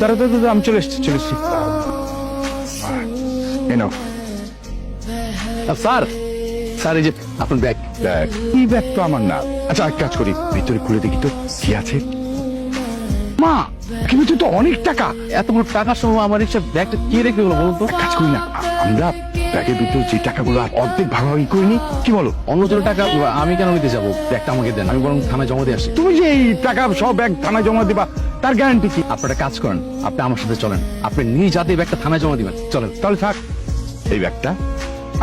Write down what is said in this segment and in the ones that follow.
দাঁড়া দাঁড়া, আমি চলে এসছি। নাও স্যার, স্যার এই যে আপনার ব্যাগ। ব্যাগ? এই ব্যাগ তো আমার না। আচ্ছা এক কাজ করি, ভিতরে খুলে দেখি তো কি আছে। মা, কিন্তু তো অনেক টাকা। এত বড় টাকার সময় আমার এইসব ব্যাগটা কে রেখে গেলো বলুন তো? এক কাজ করি না, আমরা ব্যাগের ভিতরে যে টাকাগুলো অর্ধেক ভাগাভাগি করিনি, কি বলো? অন্যজনের টাকা আমি কেন নিতে যাবো? ব্যাগটা আমাকে দেন, আমি বরং থানায় জমা দিয়ে আসি। তুমি যে এই টাকা সব ব্যাগ থানায় জমা দিবা, তার গ্যারান্টি কি? আপনারা কাজ করেন, আপনি আমার সাথে চলেন, আপনি নিজ হাতে ব্যাগটা থানায় জমা দিবেন। চলেন। তাহলে থাক, এই ব্যাগটা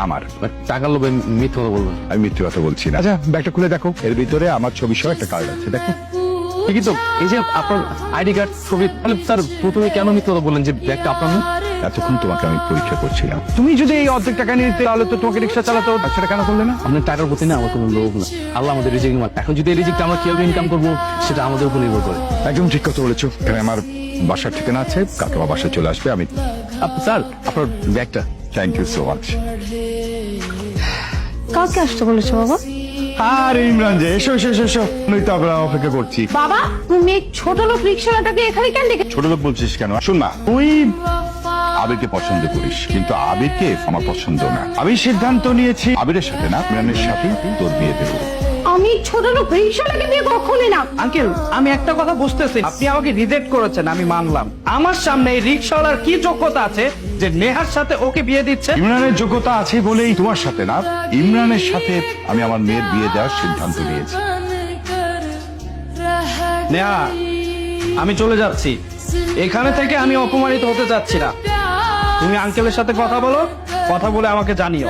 আমার। টাকার লোভে মিথ্যে কথা বলবেন? আমি মিথ্যে কথা বলছি না। আচ্ছা ব্যাগটা খুলে দেখো, এর ভিতরে আমার ছবি সহ একটা কার্ড আছে, দেখো। ঠিকই তো, এই যে আপনার আইডি কার্ড, ছবি। তাহলে স্যার প্রথমে কেন মিথ্যে কথা বললেন যে ব্যাগটা আপনার না? এতক্ষণ তোমাকে আমি পরীক্ষা করছিলাম। তুমি যদি এই অর্ধেক টাকা নিতে তাহলে তো তোমাকে রিক্সা চালাতো, সেটা কেন করলে না? আপনার টাকার প্রতি না আমার কোনো লোভ না। আল্লাহ আমাদের রিজিক মাল। এখন যদি এই রিজিকটা আমরা কিভাবে ইনকাম করবো সেটা আমাদের উপর নির্ভর করে। একদম ঠিক কথা বলেছো। এখানে আমার বাসার ঠিকানা আছে, কাকে আমার বাসায় চলে আসবে। আমি স্যার আপনার ব্যাগটা। Thank you so much. কাকে আসতে বলেছো বাবা? আর ইমরান যে, এসো এসো এসো এসো, নইতো আমরা অপেক্ষা করছি। বাবা তুমি এই ছোট লোক রিক্সাওয়ালাটাকে এখানে কেন ডেকে? ছোট লোক বলছিস কেন? শুন মা, তুই আবিরকে পছন্দ করিস, কিন্তু আবিরকে আমার পছন্দ না। আমি সিদ্ধান্ত নিয়েছি আবিরের সাথে না, ইমরানের সাথে তোর বিয়ে দেবো। আমি ছোট লোক রিক্সাওয়ালাকে বিয়ে কখনোই না। আঙ্কেল, আমি একটা কথা বুঝতেছি, আপনি আমাকে রিজেক্ট করেছেন, আমি মানলাম। আমার সামনে এই রিক্সাওয়ালার কি যোগ্যতা আছে যে নেহার সাথে ওকে বিয়ে দিচ্ছে? ইমরানের যোগ্যতা আছে বলেই তোমার সাথে না, ইমরানের সাথে আমি আমার মেয়ের বিয়ে দেওয়ার সিদ্ধান্ত নিয়েছি। নেহা, আমি চলে যাচ্ছি এখানে থেকে। আমি অপমানিত হতে চাচ্ছি না। তুমি আঙ্কেলের সাথে কথা বলো, কথা বলে আমাকে জানিও।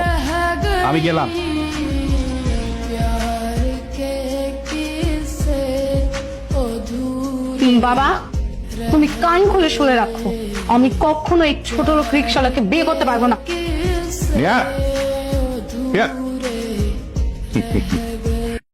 আমি গেলাম। বাবা তুমি কান খুলে শুনে রাখো, আমি কখনো এই ছোট লোক রিক্সাওয়ালাকে বিয়ে করতে পারবো না। নেহা, নেহা।